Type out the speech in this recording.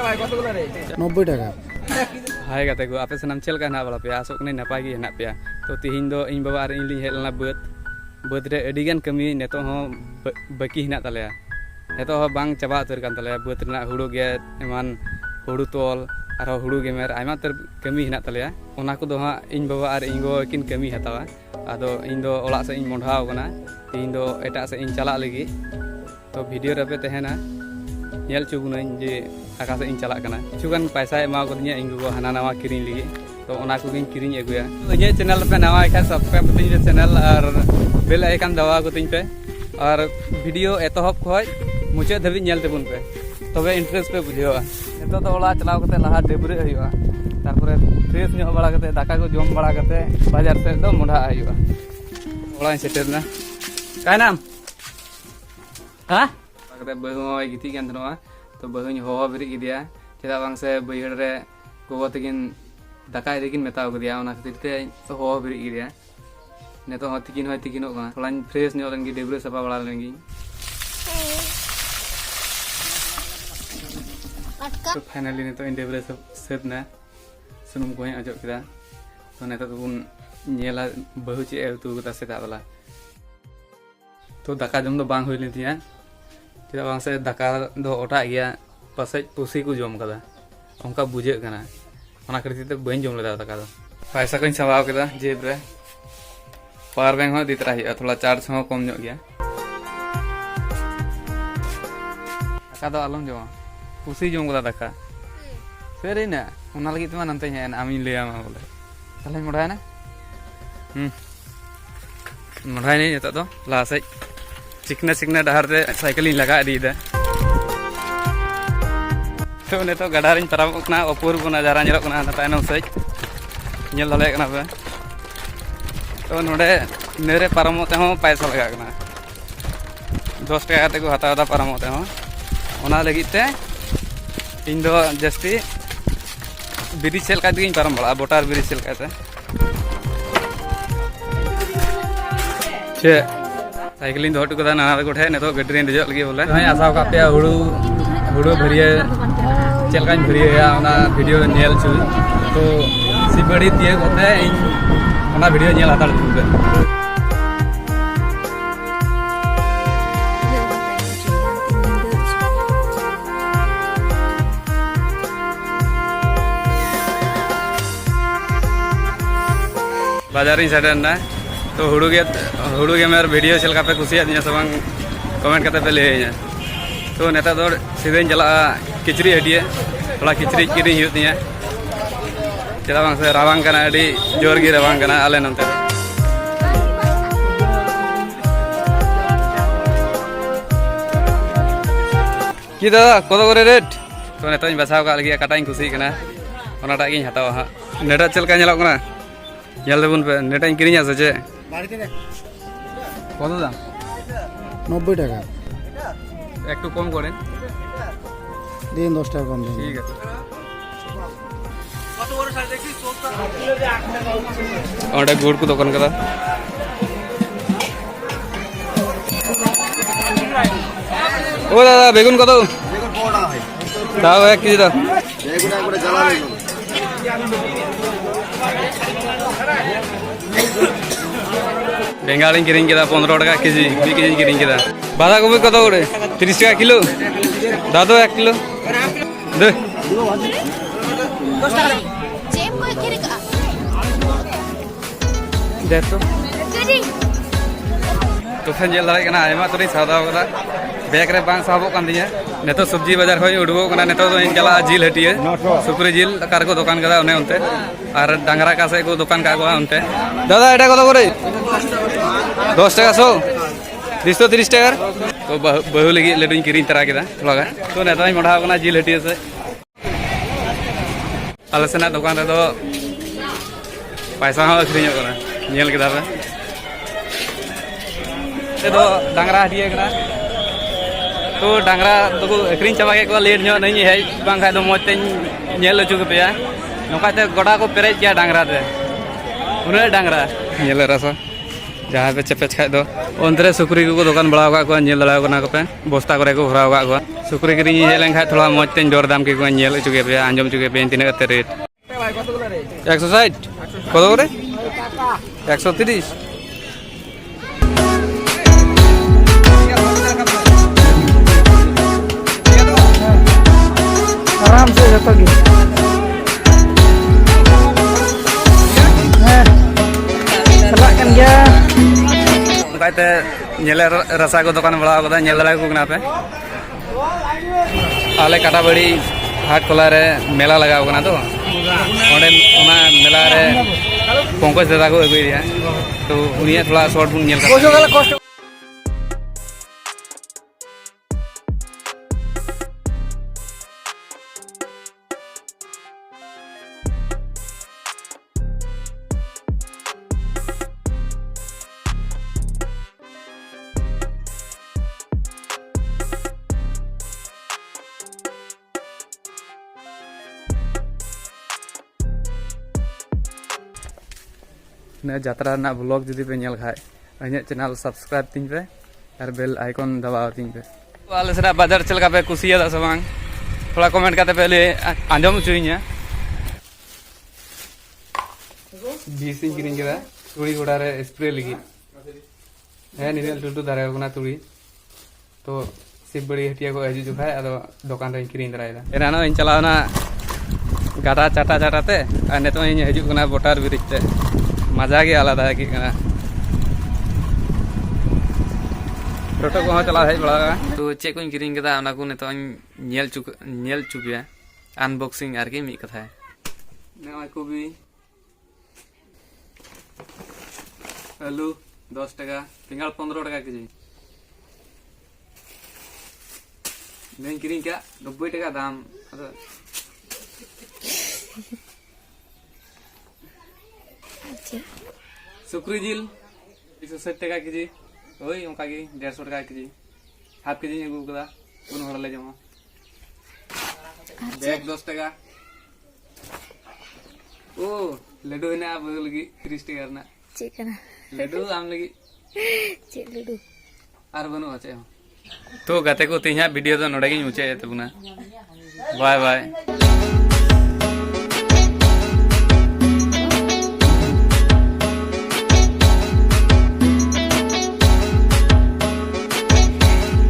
90 টাকা। हाय गाते को आपे सनाम चेल का ना बड़ा पे आसोक ने नपाय गे हेना पे तो तिहिन दो इन बाबा इन लिं हेलना बद रे अडिगान कमी नेतो हो बाकी हेना तलेया नेतो हो बांग चाबा उतर कान तलेया बद रेना हुड़ू गे एमान हुड़ू तोल आरो हुड़ू गेमेर आयमा तर कमी हेना तलेया ओना को दो हा इन बाबा आर इन गो किन कमी हतावा आदो इन दो ओला से इन मोंढाव कना इन दो एटा से इन चला लगी तो वीडियो रपे तहेना नेल चुगुनኝ जे आका से इन चला कना किछुगान पैसा एमा कोदिया इन गो हाना नवा किरिन लगी तो ओना को गिन किरिन एगुया इने चैनल पे नवा है सब्सक्राइब कतिन जे चैनल और बेल आइकन दबा कतिन पे और वीडियो एतहब खय मुचे धबि नेल तेबुन पे तबे इंटरेस्ट पे बुझेवा नेतो तो ओला चलाव कते लहा डेबरे हयुआ तारपरे फ्रेश ᱧᱚᱜ बड़ा कते दाका को जम बड़ा कते बाजार से तो मोढा हयुआ ओला सेटरना काय नाम हां कते बहु गिती कान तनवा तो बहु हो बिरि गिदिया चेदा बांग से बैहड़ रे गोगो तकिन दाका इदिकिन मेताव गदिया ओना खातिर ते तो हो बिरि गिदिया नेतो हो तिकिनो का थोड़ा फ्रेश ᱧᱚᱜ ᱞᱮᱱ ᱜᱤ ᱰᱮᱵᱨᱮ ᱥᱟᱯᱟ ᱵᱟᱲᱟ ᱞᱮᱱ ᱜᱤ तो फाइनली नेतो इन डेबरे सेट ना सुनुम को अजो किदा तो नेतो तो बुन नेला बहु चे उतु गता सेता वाला तो दाका जम दो बांग होई लेतिया चेदा बांग से दाका दो ओटा गया पासे पुसी को जम कदा ओंका बुझे कना ओना खातिर ते बइन जम लेदा दाका दो पैसा को सवाव केदा जेब रे पावर बैंक हो दितरा हिया थोड़ा चार्ज हो कम ᱧᱚᱜ गया दाका दो आलम जमा पुसी जम कदा दाका सेरे ना ओना लगी तमा नंते हेन आमी ले आमा बोले ताले मोढ़ाय ना मोढ़ाय नहीं नेता तो लासे चिकना डहार रे साइकिल लगा दी दे तो नेतो गाडा रिन पाराम कना अपूर को नजारा नेलो कना तायनम से नेल दले कना पे तो नोडे नेरे पारामोते हो पैसा लगा कना 10 टाका ते को हतादा पारामोते हो ओना लगी ते इन दो जस्ती बिरी सेल का दिन पारम बड़ा बोटार बिरी सेल का छे साइकिलिंग दो हटू कदा ना गोठे ने तो गड्डी ने जग लगी बोले हाय आसाव का पे हुड़ू भरिया चेल का भरिया ओना वीडियो नेल छु तो सिबड़ी दिए होते इन ओना वीडियो नेल हाताड़ छु बाजार सेटरना तो हुड़ू के मेरे वीडियो चलका पे कुसिया दिया सब कमेंट करते पे ले तो नेता दो सीधे चला किचरी हटिए थोड़ा किचरी किरी हुआ चला बांग से रावांग कना अड़ी जोर गी रावांग कना आले नंते की दादा कत करे रेट तो नेता बसाव का लगी काटा कुसी कना ओनाटा गिन हतावा हा नेटा चलका नेलो कना याल देबुन पे नेटा किरिया से चे कत दाम 90 টাকা একটু কম করেন দিন 10 টাকা কম দিন ঠিক আছে কত বড় সাইজ দেখছিস ওটা গুড় কো দোকান করা ও দাদা বেগুন কত বেগুন 4 টাকা ভাই দাও 1 কেজি দাও বেগুন একবারে জ্বালা বেগুন बेंगाली किरिंग केदा 15 टाका केजी 2 केजी किरिंग केदा बाधा गोभी कत करे 30 टाका किलो दादो 1 किलो दे 10 टाका जेब को किरे का दे तो फन जेल दाई कना आयमा तोरी सादा करा बैग रे बांग साबो कान दिया नेतो सब्जी बाजार होय उडबो कना नेतो तो इन चला जिल हटिए सुकरी जिल कार को दुकान कदा ओने उनते और डांगरा का से को दुकान का को उनते दादा एटा कत करे 10 टाका 100 230 टाका तो बहु लगी लेडुन किरिन तरा केदा थोड़ा तो नेता मोढ़ा कना जिल हटिए से आलसेना दुकान रे दो पैसा हो अखरियो कना नेल केदा पे तो डांगरा हटिए कना तो डांगरा तो अखरिन चाबा के को लेट ᱧᱚᱜ नहीं है बांग खाय दो मोते नेल अचु के पेया नोकाते गोडा को पेरेज किया डांगरा ते उन्हें डांगरा नेल रसा जहाँ पे चपेच खा दो अंतरे सुक्री को दुकान बढ़ाव का नेल दड़ा को पे बस्ता करे को भराव का सुक्री किरी हेज लेन थोड़ा मज तेज दर दाम की नेल चुके पे आंजम चुके पे तीन रेट 160 कत करे 130 आराम से जतो गे चला कन गया उनकाते नेले रसा को दुकान बढ़ाव का नेल दड़ा को पे आले काटाबाड़ी हाट खोला रे मेला लगाव कना तो ओंडे ओना मेला रे पंकज दादा को अगुइया तो उनिया थोड़ा शॉर्ट बुन नेल का जात्रा ब्लॉग जुदी पे नेल खाए अने चैनल सब्सक्राइब तीन पे और बेल आइकन दबाव तीन पे आले से बाजार चलका पे कुसिया से बांग थोड़ा कमेंट करते पहले आंजम चुईया 20 इंच किरिंग केदा तुड़ी गोड़ा रे स्प्रे लगी है निनेल टुटू दारे कोना तुड़ी तो सिप बड़ी हटिया को हजू जुखाए अदो दुकान रे किरिंग दरायदा एनानो इन चलावना गाटा चाटा चाटाते और नेतो इन हजू कोना बोटार ब्रिज ते मजा के आलादा है कि टोटो को चला है बड़ा तो चेक को किरिंग केदा ओना को नेतो नेल चुकिया अनबॉक्सिंग आर की मी कथा है नवा को भी आलू 10 टाका पिंगाल 15 टाका केजी नहीं किरिंग क्या 90 टाका दाम सुक्री जिल 160 टाका केजी ओई ओंका गे 150 टाका केजी हाफ केजी अगू कदा उन हर ले जमा बैग 10 टाका ओ लड्डू ना बगल लगी 30 टाका ना चिकन लड्डू आम लगी चेक लड्डू आर बनु आचे तो गाते को तिहा वीडियो तो नोडे गी मुचे तबुना बाय बाय